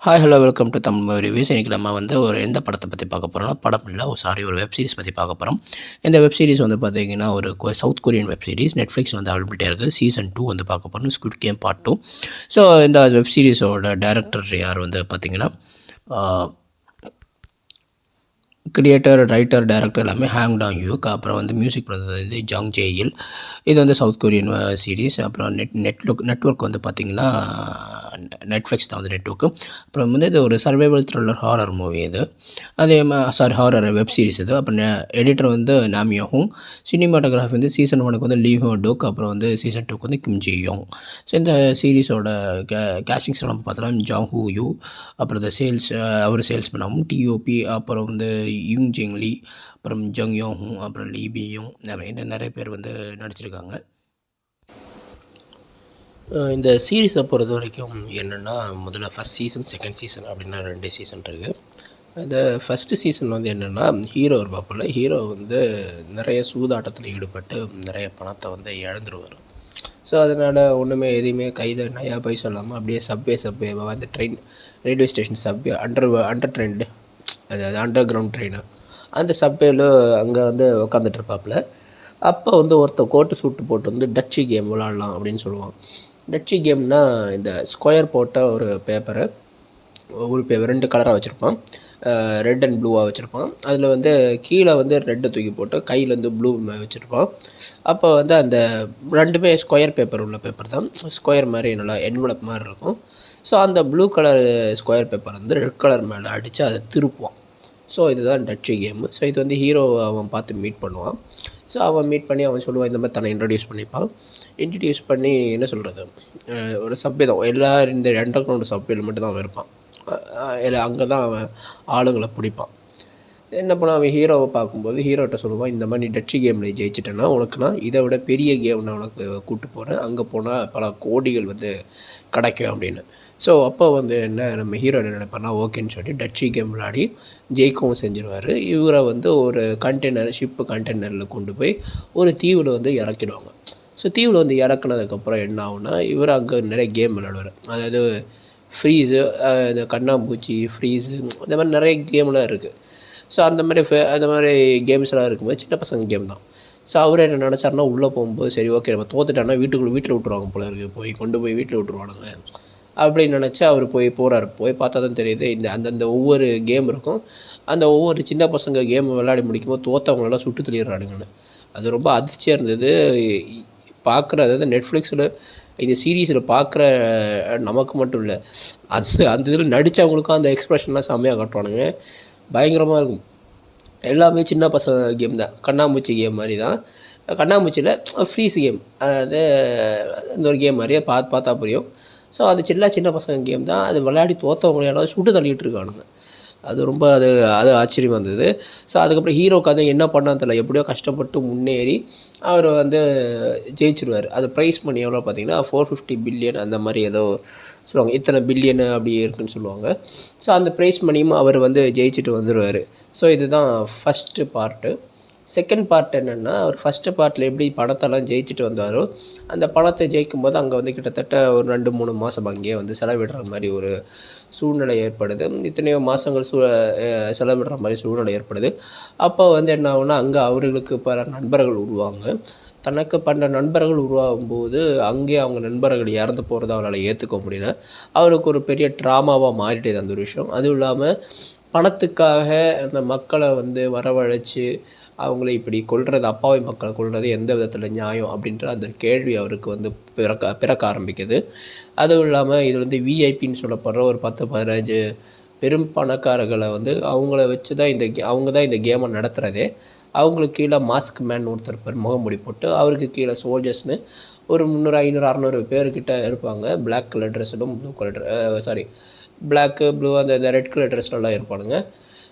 Hi hello welcome to Tamil reviews. இன்றைக்கி நம்ம வந்து எந்த படத்தை பற்றி பார்க்க போகிறோம்னா, படம் இல்லை ஒரு வெப் சீரிஸ் பற்றி பார்க்க போகிறோம். இந்த வெப் சீரிஸ் வந்து பார்த்திங்கன்னா south Korean web series. Netflix வந்து அவைலபிலிட்டியாக இருக்குது. சீசன் 2 வந்து பார்க்க போகிறோம், ஸ்குவிட் கேம் பார்ட் 2. ஸோ இந்த வெப் சீரிஸோட டைரக்டர் யார் வந்து பார்த்திங்கன்னா, கிரியேட்டர், ரைட்டர், டைரக்டர் எல்லாமே ஹாங் டாங் யூக். அப்புறம் வந்து மியூசிக் பண்ணுறது வந்து ஜாங் ஜேயில். இது வந்து சவுத் கொரியன் சீரிஸ். அப்புறம் நெட்வொர்க் வந்து பார்த்திங்கன்னா நெட்ஃப்ளிக்ஸ் தான் வந்து நெட்வொர்க்கு. அப்புறம் வந்து இது ஒரு சர்வைவல் த்ரில்லர் ஹாரர் மூவி இது. அதே ஹாரர் வெப் சீரிஸ் இது. அப்புறம் எடிட்டர் வந்து நாம் யோங். சினிமாட்டோகிராஃபி வந்து சீசன் 1க்கு வந்து லீ ஹோ டோக். அப்புறம் வந்து சீசன் 2க்கு வந்து கிம் ஜி யோங். ஸோ இந்த சீரிஸோட கேஸ்டிங்ஸ் நம்ம பார்த்தோம்னா ஜாங் ஹூ யூ, அப்புறம் இந்த அவர் சேல்ஸ் பண்ணாமல் டிஓபி, அப்புறம் வந்து யுங் ஜிங் லீ, அப்புறம் ஜங் யோங், அப்புறம் லீ பி யோங், நிறைய பேர் வந்து நடிச்சிருக்காங்க. இந்த சீரீஸை பொறுத்த வரைக்கும் என்னென்னா, முதல்ல ஃபஸ்ட் சீசன், செகண்ட் சீசன் அப்படின்னா 2 சீசன் இருக்குது. இந்த ஃபஸ்ட்டு சீசன் வந்து என்னென்னா, ஹீரோ இருப்பாப்புல. ஹீரோ வந்து நிறைய சூதாட்டத்தில் ஈடுபட்டு நிறைய பணத்தை வந்து இழந்துருவார். ஸோ அதனால் ஒன்றுமே எதையுமே கையில் நயா பைசா இல்லாமல் அப்படியே சப்வேவாக அந்த ரயில்வே ஸ்டேஷன் அண்டர் ட்ரெயின், அதாவது அண்டர் கிரவுண்ட் ட்ரெயின், அந்த சப்வேல அங்கே வந்து உட்காந்துட்டு இருப்பாப்புல. அப்போ வந்து ஒருத்தர் கோட்டு சூட்டு போட்டு வந்து டச்சி கேம் விளாட்லாம் அப்படின்னு சொல்லுவான். டச்சி கேம்னால் இந்த ஸ்கொயர் போட்ட ஒரு பேப்பரை, ஒரு 2 கலராக வச்சுருப்பான். ரெட் அண்ட் ப்ளூவாக வச்சுருப்பான். அதில் வந்து கீழே வந்து ரெட்டை தூக்கி போட்டு கையில் வந்து ப்ளூ வச்சுருப்பான். அப்போ வந்து அந்த 2மே ஸ்கொயர் பேப்பர் உள்ள பேப்பர் தான். ஸ்கொயர் மாதிரி நல்லா என்வலப் மாதிரி இருக்கும். ஸோ அந்த ப்ளூ கலர் ஸ்கொயர் பேப்பர் வந்து ரெட் கலர் மேலே அடித்து அதை திருப்புவான். ஸோ இதுதான் டச்சி கேமு. ஸோ இது வந்து ஹீரோ அவன் பார்த்து மீட் பண்ணுவான். ஸோ அவன் மீட் பண்ணி அவன் சொல்லுவான், இந்த மாதிரி தன்னை இன்ட்ரடியூஸ் பண்ணி என்ன சொல்கிறது, ஒரு சப்வே தான் எல்லோரும் இந்த அண்டர் கிரவுண்ட் சப்வேல மட்டும்தான் அவன் இருப்பான். அங்கே தான் அவன் ஆளுங்களை பிடிப்பான். என்ன பண்ண, அவன் ஹீரோவை பார்க்கும்போது ஹீரோட்ட சொல்லுவான், இந்த மாதிரி நீ டச்சி கேமில் ஜெயிச்சிட்டேன்னா உனக்கு நான் இதை விட பெரிய கேம் நான் உனக்கு கூப்பிட்டு போகிறேன், அங்கே போனால் பல கோடிகள் வந்து கிடைக்கும் அப்படின்னு. ஸோ அப்போ வந்து நம்ம ஹீரோ என்ன நினைப்பார்னா, ஓகேன்னு சொல்லி டச்சி கேம் விளையாடி ஜெயிக்கவும் செஞ்சிருவார். இவரை வந்து ஒரு ஷிப்பு கண்டெய்னரில் கொண்டு போய் ஒரு தீவில் வந்து இறக்கிடுவாங்க. ஸோ தீவில் வந்து இறக்குனதுக்கப்புறம் என்ன ஆகுனா, இவர் அங்கே நிறைய கேம் விளையாடுவார். அதாவது ஃப்ரீஸு, இந்த கண்ணாம்பூச்சி, ஃப்ரீஸு, இந்த மாதிரி நிறைய கேம்லாம் இருக்குது. ஸோ அந்த மாதிரி கேம்ஸ்லாம் இருக்கும்போது சின்ன பசங்க கேம் தான். ஸோ அவர் என்ன நினச்சாருன்னா, உள்ளே போகும்போது சரி ஓகே நம்ம தோத்துட்டோன்னா வீட்டில் விட்டுருவாங்க போல இருக்குது, கொண்டு போய் வீட்டில் விட்டுருவானுங்க அப்படின்னு நினச்சி அவர் போகிறாரு. போய் பார்த்தா தான் தெரியுது, இந்த அந்தந்த ஒவ்வொரு கேம் இருக்கும். அந்த ஒவ்வொரு சின்ன பசங்க கேம் விளையாடி முடிக்கும்போது தோற்றவங்களெல்லாம் சுட்டு தள்ளிடுறானுங்கன்னு. அது ரொம்ப அதிர்ச்சியாக இருந்தது அதாவது நெட்ஃப்ளிக்ஸில் இந்த சீரீஸில் பார்க்குற நமக்கு மட்டும் இல்லை, அந்த இதில் நடித்தவங்களுக்கும் அந்த எக்ஸ்ப்ரெஷன்லாம் செம்மையாக காட்டுவானுங்க. பயங்கரமாக இருக்கும். எல்லாமே சின்ன பசங்க கேம் தான், கண்ணாமூச்சி கேம் மாதிரி தான். கண்ணாமூச்சியில் ஃப்ரீஸ் கேம், அதாவது இந்த ஒரு கேம் மாதிரியே பார்த்தா புரியும். ஸோ அது சின்ன பசங்க கேம் தான். அது விளையாடி தோற்றவங்களையெல்லாம் சுட்டு தள்ளிகிட்டு இருக்கானுங்க. அது ரொம்ப அது ஆச்சரியமாக இருந்தது. ஸோ அதுக்கப்புறம் ஹீரோக்கு அது என்ன பண்ணான்னு தெரியல, எப்படியோ கஷ்டப்பட்டு முன்னேறி அவர் வந்து ஜெயிச்சிருவார். அது ப்ரைஸ் மணி எவ்வளோ பார்த்தீங்கன்னா 450 பில்லியன் அந்த மாதிரி ஏதோ சொல்லுவாங்க, இத்தனை பில்லியனு அப்படி இருக்குதுன்னு சொல்லுவாங்க. ஸோ அந்த ப்ரைஸ் மணியும் அவர் வந்து ஜெயிச்சுட்டு வந்துடுவார். ஸோ இதுதான் ஃபஸ்ட்டு பார்ட்டு. செகண்ட் பார்ட் என்னென்னா, அவர் ஃபஸ்ட்டு பார்ட்டில் எப்படி பணத்தெல்லாம் ஜெயிச்சுட்டு வந்தாரோ, அந்த பணத்தை ஜெயிக்கும்போது அங்கே வந்து கிட்டத்தட்ட ஒரு 2-3 மாதம் அங்கேயே வந்து செலவிடுற மாதிரி ஒரு சூழ்நிலை ஏற்படுது. இத்தனையோ மாதங்கள் செலவிடுற மாதிரி சூழ்நிலை ஏற்படுது. அப்போ வந்து என்ன ஆகுனா, அங்கே அவர்களுக்கு பல நண்பர்கள் உருவாங்க. தனக்கு பண்ண நண்பர்கள் உருவாகும்போது அங்கேயே அவங்க நண்பர்கள் இறந்து போகிறத அவரால் ஏற்றுக்க முடியல. அவருக்கு ஒரு பெரிய ட்ராமாவாக மாறிட்டது அந்த ஒரு விஷயம். அதுவும் இல்லாமல் பணத்துக்காக அந்த மக்களை வந்து வரவழைச்சி அவங்கள இப்படி கொல்றது, அப்பாவி மக்களை கொல்றது எந்த விதத்தில் நியாயம் அப்படின்ற அந்த கேள்வி அவருக்கு வந்து பிறக்க ஆரம்பிக்குது. அதுவும் இல்லாமல் இது வந்து விஐபின்னு சொல்லப்படுற ஒரு 10-15 பெரும் பணக்காரர்களை வந்து அவங்கள வச்சு தான் அவங்க தான் இந்த கேமை நடத்துகிறதே. அவங்களுக்கு கீழே மாஸ்க் மேன் ஒருத்தர் இருப்பார், முகமூடி போட்டு. அவருக்கு கீழே சோல்ஜர்ஸ்னு ஒரு 300, 500, 600 பேர்கிட்ட இருப்பாங்க. பிளாக் கலர் ட்ரெஸ்ஸிலும் ப்ளூ கலர் ப்ளூ அந்த ரெட் கலர் ட்ரெஸ்லலாம் இருப்பானுங்க.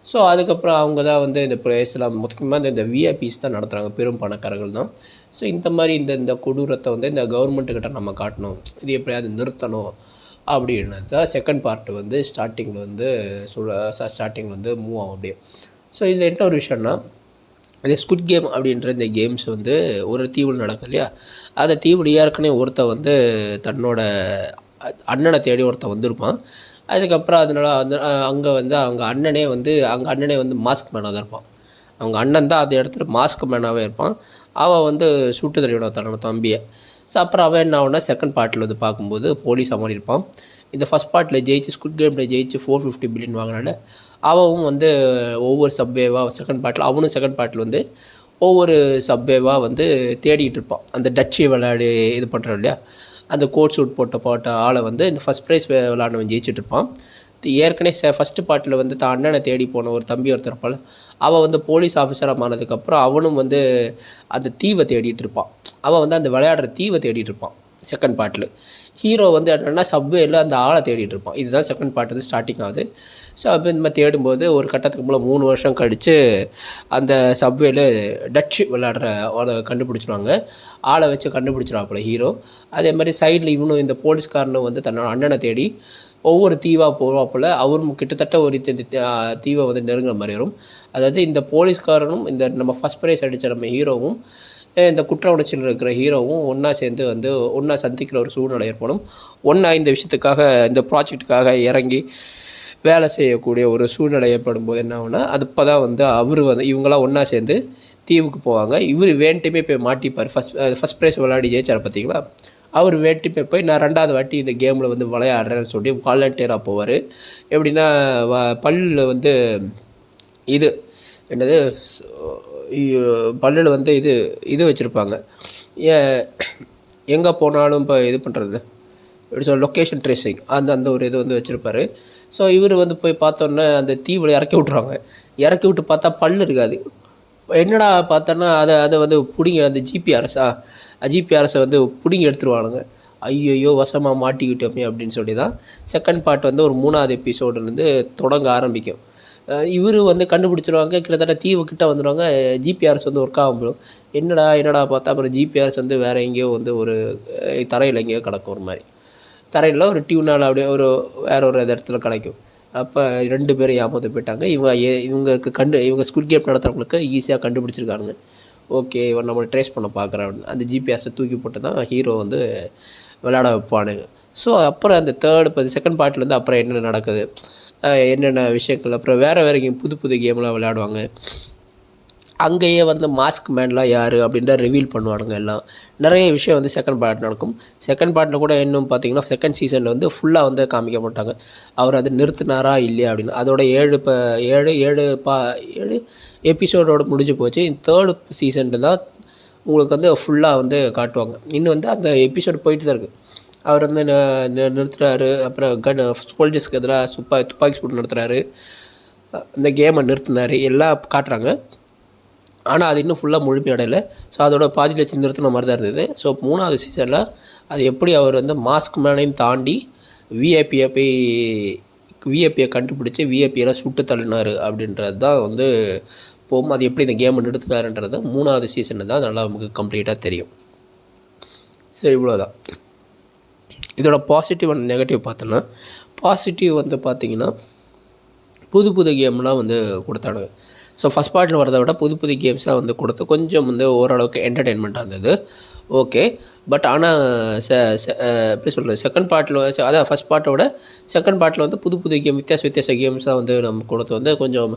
ஸோ அதுக்கப்புறம் அவங்க தான் வந்து இந்த ப்ளேஸ்லாம் முக்கியமாக இந்த விஐபிஸ் தான் நடத்துகிறாங்க, பெரும் பணக்காரர்கள் தான். ஸோ இந்த மாதிரி இந்த கொடூரத்தை வந்து இந்த கவர்மெண்ட்டுக்கிட்ட நம்ம காட்டணும், இது எப்படியாவது நிறுத்தணும் அப்படின்னு தான் செகண்ட் பார்ட்டு வந்து ஸ்டார்டிங்கில் வந்து மூவ் ஆகும் அப்படியே. ஸோ இதில் என்ன ஒரு விஷயம்னா, இந்த ஸ்குவிட் கேம் அப்படின்ற இந்த கேம்ஸ் வந்து ஒரு தீவில் நடக்குது இல்லையா, அந்த தீவில் ஏற்கனவே ஒருத்தன் வந்து தன்னோட அண்ணனை தேடி ஒருத்தன் வந்திருப்பான். அதுக்கப்புறம் அதனால அங்கே வந்து அவங்க அண்ணனே வந்து மாஸ்க் மேனாக தான் இருப்பான். அவங்க அண்ணன் தான் அந்த இடத்துல மாஸ்க் மேனாகவே இருப்பான். அவன் வந்து சுட்டு தள்ளிவிடுவான் தன்னோட தம்பியை. ஸோ அப்புறம் அவன் என்ன ஆகுனா செகண்ட் பார்ட்டில் வந்து பார்க்கும்போது போலீஸாக மாறி இருப்பான். இந்த ஃபஸ்ட் பார்ட்டில் ஜெயிச்சு ஸ்குட் கேமில் ஜெயிச்சு 450 பில்லியன் வாங்கினால அவன் வந்து ஒவ்வொரு சப்வேவாக செகண்ட் பார்ட்டில் வந்து ஒவ்வொரு சப்வேவாக வந்து தேடிட்டு இருப்பான். அந்த டச்சு விளையாடி இது பண்ணுறான் இல்லையா, அந்த கோட் சூட் போட்ட ஆளை வந்து இந்த ஃபஸ்ட் ப்ரைஸ் விளையாடவன் ஜெயிச்சுட்டு இருப்பான். ஏற்கனவே ஃபஸ்ட்டு பார்ட்டில் வந்து தான் அண்ணனை தேடி போன ஒரு தம்பி ஒருத்தர் இருப்பாள். அவன் வந்து போலீஸ் ஆஃபீஸராக மானதுக்கப்புறம் அவனும் வந்து அந்த தீவை தேடிட்டு இருப்பான். அவன் வந்து அந்த விளையாடுற தீவை தேடிட்டு இருப்பான் செகண்ட் பார்ட்டில். ஹீரோ வந்து என்னென்னா சப்வேயில் அந்த ஆளை தேடிட்டு இருப்பான். இதுதான் செகண்ட் பார்ட் வந்து ஸ்டார்டிங் ஆகுது. ஸோ அப்போ இந்த மாதிரி தேடும்போது ஒரு கட்டத்துக்கு மேலே 3 வருஷம் கழித்து அந்த சப்வேல டச்சு விளையாடுற ஆளை கண்டுபிடிச்சிடுவாங்க. ஆளை வச்சு கண்டுபிடிச்சிடுவாப்புல ஹீரோ. அதே மாதிரி சைடில் இவனும் இந்த போலீஸ்காரனும் வந்து தன்னோட அண்ணனை தேடி ஒவ்வொரு தீவாக போவாப்புல. அவரும் கிட்டத்தட்ட ஒரு தீவை வந்து நெருங்குற மாதிரி வரும். அதாவது இந்த போலீஸ்காரனும் இந்த நம்ம ஃபஸ்ட் ப்ரைஸ் அடித்த நம்ம ஹீரோவும் இந்த குற்ற உணர்ச்சியில் இருக்கிற ஹீரோவும் ஒன்றா சேர்ந்து வந்து ஒன்றா சந்திக்கிற ஒரு சூழ்நிலை ஏற்படும். ஒன்றா இந்த விஷயத்துக்காக இந்த ப்ராஜெக்டுக்காக இறங்கி வேலை செய்யக்கூடிய ஒரு சூழ்நிலை ஏற்படும் போது என்ன ஆகுனா, அது இப்போ தான் வந்து அவர் வந்து இவங்களாம் ஒன்றா சேர்ந்து தீவுக்கு போவாங்க. இவர் வேண்டுமே போய் மாட்டிப்பார். ஃபஸ்ட் ப்ரைஸ் விளையாடி ஜெயிச்சார் பார்த்தீங்களா, அவர் வேட்டுமே போய் நான் 2வது வாட்டி இந்த கேமில் வந்து விளையாடுறேன்னு சொல்லி வாலண்டியராக போவார். எப்படின்னா பல்லில் வந்து இது என்னது பல்லில் வந்து இது வச்சுருப்பாங்க. எங்கே போனாலும் இப்போ இது பண்ணுறது எப்படி சொல்ல லொக்கேஷன் ட்ரேசிங் அந்த ஒரு இது வந்து வச்சுருப்பார். ஸோ இவர் வந்து போய் பார்த்தோன்னே அந்த தீவில் இறக்கி விட்ருவாங்க. இறக்கி விட்டு பார்த்தா பல் இருக்காது. என்னடா பார்த்தோன்னா அதை வந்து பிடிங்கி அந்த ஜிபிஆர்எஸை வந்து பிடிங்கி எடுத்துருவானுங்க. ஐயோ வசமாக மாட்டிக்கிட்டோமே அப்படின்னு சொல்லி தான் செகண்ட் பார்ட் வந்து ஒரு 3வது எபிசோடுலேருந்து தொடங்க ஆரம்பிக்கும். இவர் வந்து கண்டுபிடிச்சிருவாங்க. கிட்டத்தட்ட தீவுக்கிட்ட வந்துடுவாங்க. ஜிபிஆர்எஸ் வந்து ஒர்க் ஆகும் போடும். என்னடா பார்த்தா அப்புறம் ஜிபிஆர்எஸ் வந்து வேறு எங்கேயோ வந்து ஒரு தரையில் எங்கேயோ கிடக்கும். ஒரு மாதிரி தரையில் ஒரு டியூனால் அப்படியே வேற ஒரு இடத்துல கிடைக்கும். அப்போ 2 பேரும் ஏமாந்து போயிட்டாங்க. இவங்க ஸ்குட் கேம் நடத்துகிறவங்களுக்கு ஈஸியாக கண்டுபிடிச்சிருக்கானுங்க. ஓகே இவன் நம்மளை ட்ரேஸ் பண்ண பார்க்குறான். அந்த ஜிபிஎஸை தூக்கி போட்டு தான் ஹீரோ வந்து விளையாட வைப்பானுங்க. ஸோ அப்புறம் அந்த செகண்ட் பார்ட்லேருந்து அப்புறம் என்னென்ன நடக்குது, என்னென்ன விஷயங்கள், அப்புறம் வேறு கேம் புது கேம்லாம் விளையாடுவாங்க. அங்கேயே வந்து மாஸ்க் மேன்லாம் யார் அப்படின்ற ரிவீல் பண்ணுவானுங்க. எல்லாம் நிறைய விஷயம் வந்து செகண்ட் பார்ட் நடக்கும். செகண்ட் பார்ட்டில் கூட இன்னும் பார்த்தீங்கன்னா செகண்ட் சீசனில் வந்து ஃபுல்லாக வந்து காமிக்க மாட்டாங்க. அவர் அது நிறுத்தினாரா இல்லையா அப்படின்னு. அதோட 7 எபிசோடோடு முடிஞ்சு போச்சு. 3rd சீசனில் தான் உங்களுக்கு வந்து ஃபுல்லாக வந்து காட்டுவாங்க. இன்னும் வந்து அந்த எபிசோடு போயிட்டு தான் இருக்குது. அவர் வந்து நிறுத்துறாரு. அப்புறம் சோல்ஜர்ஸ்க்கு எதிராக துப்பாக்கி சூடு நடத்துகிறாரு. இந்த கேமை நிறுத்தினார் எல்லாம் காட்டுறாங்க. ஆனால் அது இன்னும் ஃபுல்லாக முழுமையடையலை. ஸோ அதோட பாதியில் வச்சு நிறுத்தின மாதிரி தான் இருந்தது. ஸோ 3வது சீசனில் அது எப்படி அவர் வந்து மாஸ்க் மேனையும் தாண்டி விஐபியை கண்டுபிடிச்சி விஐபியெல்லாம் சுட்டு தள்ளினார் அப்படின்றது தான் வந்து போகும். அது எப்படி இந்த கேமை நிறுத்தினாருன்றது 3வது சீசனில் தான் நல்லா நமக்கு கம்ப்ளீட்டாக தெரியும். சரி இவ்வளோதான். இதோட பாசிட்டிவ் அண்ட் நெகட்டிவ் பார்த்தோன்னா, பாசிட்டிவ் வந்து பார்த்திங்கன்னா புது கேம்லாம் வந்து கொடுத்தானுங்க. ஸோ ஃபஸ்ட் பார்ட்டில் வரதை விட புது கேம்ஸாக வந்து கொடுத்து கொஞ்சம் வந்து ஓரளவுக்கு என்டர்டெயின்மெண்ட்டாக இருந்தது. ஓகே பட் ஆனால் எப்படி சொல்கிறது, செகண்ட் பார்ட்டில் அதான் ஃபஸ்ட் பார்ட்டை விட செகண்ட் பார்ட்டில் வந்து புது கேம் வித்தியாச கேம்ஸாக வந்து நம்ம கொடுத்து வந்து கொஞ்சம்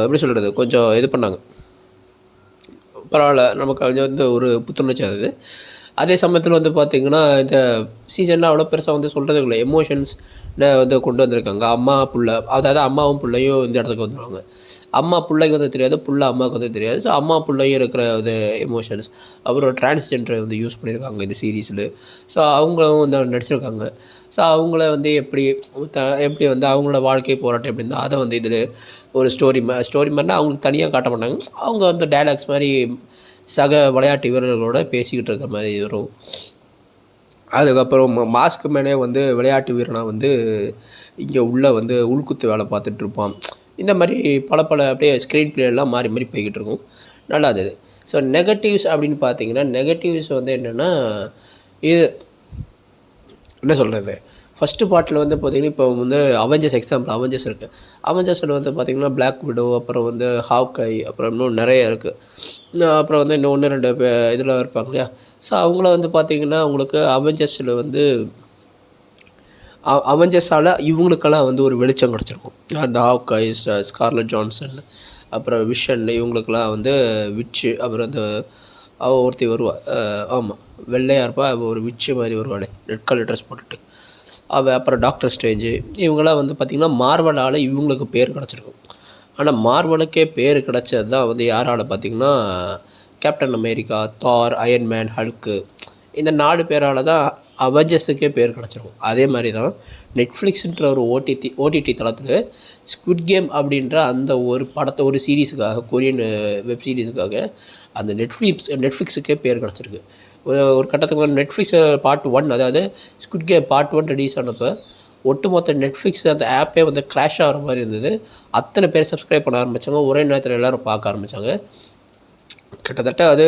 எப்படி சொல்கிறது கொஞ்சம் இது பண்ணாங்க. பரவாயில்ல, நமக்கு கொஞ்சம் வந்து ஒரு புத்துணர்ச்சி ஆகுது. அதே சமயத்தில் வந்து பார்த்திங்கன்னா இந்த சீசனில் அவ்வளோ பெருசாக வந்து சொல்கிறது இல்லை. எமோஷன்ஸ் வந்து கொண்டு வந்திருக்காங்க. அம்மா புள்ள, அதாவது அம்மாவும் பிள்ளையும் இந்த இடத்துக்கு வந்துடுவாங்க. அம்மா பிள்ளைக்கு வந்து தெரியாது, புள்ள அம்மாவுக்கு வந்து தெரியாது. ஸோ அம்மா பிள்ளையும் இருக்கிற இது எமோஷன்ஸ். அப்புறம் டிரான்ஸ்ஜெண்டரை வந்து யூஸ் பண்ணியிருக்காங்க இந்த சீரீஸில். ஸோ அவங்களும் வந்து நடிச்சிருக்காங்க. ஸோ அவங்கள வந்து எப்படி வந்து அவங்களோட வாழ்க்கை போராட்டம் எப்படி இருந்தால் அதை வந்து இதில் ஒரு ஸ்டோரி மாதிரினா அவங்களுக்கு தனியாக காட்ட மாட்டாங்க. அவங்க வந்து டைலாக்ஸ் மாதிரி சக விளையாட்டு வீரர்களோட பேசிக்கிட்டு இருக்கிற மாதிரி வரும். அதுக்கப்புறம் மாஸ்க் மேனே வந்து விளையாட்டு வீரனாக வந்து இங்கே உள்ளே வந்து உள்குத்து வேலை பார்த்துட்ருப்பான். இந்த மாதிரி பல அப்படியே ஸ்க்ரீன் பிளேயெல்லாம் மாறி போய்கிட்டு இருக்கும். நல்லா இருந்தது. ஸோ நெகட்டிவ்ஸ் அப்படின்னு பார்த்தீங்கன்னா, நெகட்டிவ்ஸ் வந்து என்னென்னா இது என்ன சொல்கிறது, ஃபஸ்ட்டு பார்ட்டில் வந்து பார்த்திங்கன்னா இப்போ வந்து அவெஞ்சர்ஸ் இருக்குது. அவெஞ்சர்ஸில் வந்து பார்த்திங்கன்னா பிளாக் விடோ, அப்புறம் வந்து ஹாக்கை, அப்புறம் இன்னும் நிறைய இருக்குது. அப்புறம் வந்து இன்னும் 1-2 இதெல்லாம் இருப்பாங்க இல்லையா. ஸோ அவங்கள வந்து பார்த்திங்கன்னா உங்களுக்கு அவெஞ்சர்ஸில் வந்து அவெஞ்சர்ஸால் இவங்களுக்கெல்லாம் வந்து ஒரு வெளிச்சம் கிடச்சிருக்கும். அந்த ஹாக்காய்ஸ், ஸ்கார்லெட் ஜான்சன், அப்புறம் விஷன், இவங்களுக்கெல்லாம் வந்து விட்ச்சு, அப்புறம் அந்த ஒருத்தி வருவா, ஆமாம் வெள்ளையாக இருப்பா, ஒரு விட்ச்சு மாதிரி வருவாளே ரெட் கலர் ட்ரெஸ் போட்டுட்டு அப்புறம் டாக்டர் ஸ்ட்ரேஞ்சு, இவங்களாம் வந்து பார்த்திங்கன்னா மார்வலால் இவங்களுக்கு பேர் கிடச்சிருக்கும். ஆனால் மார்வலுக்கே பேர் கிடச்சது தான் வந்து யாரால் பார்த்திங்கன்னா கேப்டன் அமெரிக்கா, தார், அயன்மேன், ஹல்க்கு, இந்த 4 பேரால் தான் அவெஞ்சர்ஸுக்கே பேர் கிடச்சிருக்கும். அதே மாதிரி தான் நெட்ஃப்ளிக்ஸுன்ற ஒரு ஓடிடி தளத்தில் ஸ்குவிட் கேம் அப்படின்ற அந்த ஒரு படத்தை, ஒரு சீரீஸுக்காக, கொரியன் வெப் சீரிஸுக்காக அந்த நெட்ஃப்ளிக்ஸுக்கே பேர் கிடச்சிருக்கு. ஒரு கட்டத்துக்கு நெட்ஃப்ளிக்ஸ் பார்ட் 1, அதாவது ஸ்குவிட் கேம் பார்ட் 1 ரிலீஸ் ஆனப்போ ஒட்டுமொத்த நெட்ஃப்ளிக்ஸ் அந்த ஆப்பே வந்து க்ராஷ் ஆகிற மாதிரி இருந்தது. அத்தனை பேர் சப்ஸ்கிரைப் பண்ண ஆரம்பித்தாங்க, ஒரே நேரத்தில் எல்லோரும் பார்க்க ஆரம்பித்தாங்க. கிட்டத்தட்ட அது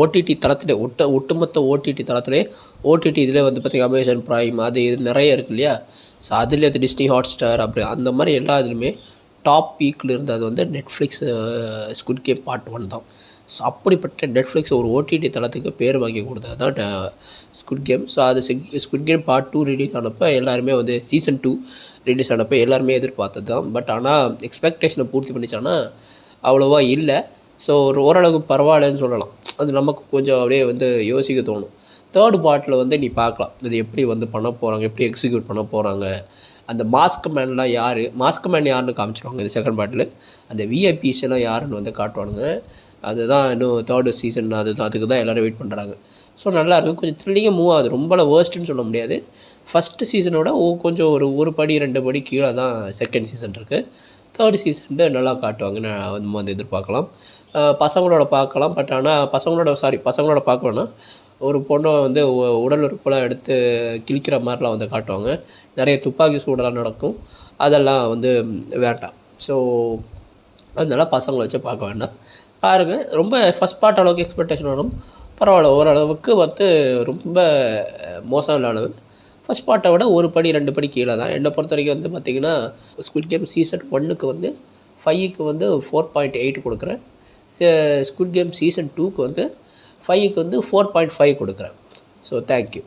ஓடிடி தளத்திலே ஒட்டுமொத்த ஓடிடி தளத்திலே ஓடிடி இதில் வந்து பார்த்திங்கன்னா அமேசான் ப்ரைம் அது இது நிறைய இருக்குது இல்லையா. ஸோ அதில் அது டிஸ்னி ஹாட்ஸ்டார் அப்படி அந்த மாதிரி எல்லா இதுலையுமே டாப் பீக்கில் இருந்தது வந்து நெட்ஃப்ளிக்ஸ் ஸ்குவிட் கேம் பார்ட் 1 தான். ஸோ அப்படிப்பட்ட நெட்ஃப்ளிக்ஸ் ஒரு ஓடிடி தளத்துக்கு பேர் வாங்கி கொடுத்தது தான் ஸ்குவிட் கேம். ஸோ அது ஸ்குவிட் கேம் பார்ட் 2 ரிலீஸ் ஆனப்போ எல்லாருமே வந்து சீசன் 2 ரிலீஸ் ஆனப்போ எல்லாருமே எதிர்பார்த்தது தான். பட் ஆனால் எக்ஸ்பெக்டேஷனை பூர்த்தி பண்ணிச்சான்னா அவ்வளோவா இல்லை. ஸோ ஓரளவுக்கு பரவாயில்லன்னு சொல்லலாம். அது நமக்கு கொஞ்சம் அப்படியே வந்து யோசிக்க தோணும். 3rd பார்ட்டில் வந்து நீ பார்க்கலாம் இது எப்படி வந்து பண்ண போகிறாங்க, எப்படி எக்ஸிக்யூட் பண்ண போகிறாங்க, அந்த மாஸ்க் மேன்லாம் யார், மாஸ்க் மேன் யாருன்னு காமிச்சிருவாங்க இந்த 2nd பார்ட்டில். அந்த விஐபிஸ் எல்லாம் யாருன்னு வந்து காட்டுவானுங்க. அதுதான் இன்னும் 3rd சீசன், அதுக்கு தான் எல்லோரும் வெயிட் பண்ணுறாங்க. ஸோ நல்லாயிருக்கும், கொஞ்சம் த்ரில்லிங்காக மூவ் ஆகுது. ரொம்ப வேர்ஸ்ட்டுன்னு சொல்ல முடியாது. ஃபஸ்ட்டு சீசனோட கொஞ்சம் ஒரு படி 2 படி கீழே தான் 2nd சீசன் இருக்குது. 3rd சீசன் நல்லா காட்டுவாங்கன்னு நம்ம வந்து எதிர்பார்க்கலாம். பசங்களோட பார்க்கலாம். பட் ஆனால் பசங்களோட பார்க்க வேணாம். ஒரு பொண்ணை வந்து உடல் உறுப்பெல்லாம் எடுத்து கிழிக்கிற மாதிரிலாம் வந்து காட்டுவாங்க. நிறைய துப்பாக்கி சூடெல்லாம் நடக்கும். அதெல்லாம் வந்து வேண்டாம். ஸோ அதனால் பசங்களை வச்சு பார்க்க வேண்டாம். பாருங்கள், ரொம்ப ஃபஸ்ட் பார்ட் அளவுக்கு எக்ஸ்பெக்டேஷன் வரும், பரவாயில்ல. ஓரளவுக்கு வந்து ரொம்ப மோசம் இல்லாதது. ஃபஸ்ட் பார்ட்டை விட ஒரு படி 2 படி கீழே தான். என்னை பொறுத்த வரைக்கும் வந்து பார்த்திங்கன்னா ஸ்குவிட் கேம் சீசன் 1க்கு வந்து 5க்கு வந்து 4.8 கொடுக்குறேன். ஸ்குவிட் கேம் சீசன் 2க்கு வந்து 5க்கு வந்து 4.5 கொடுக்குறேன். So thank you.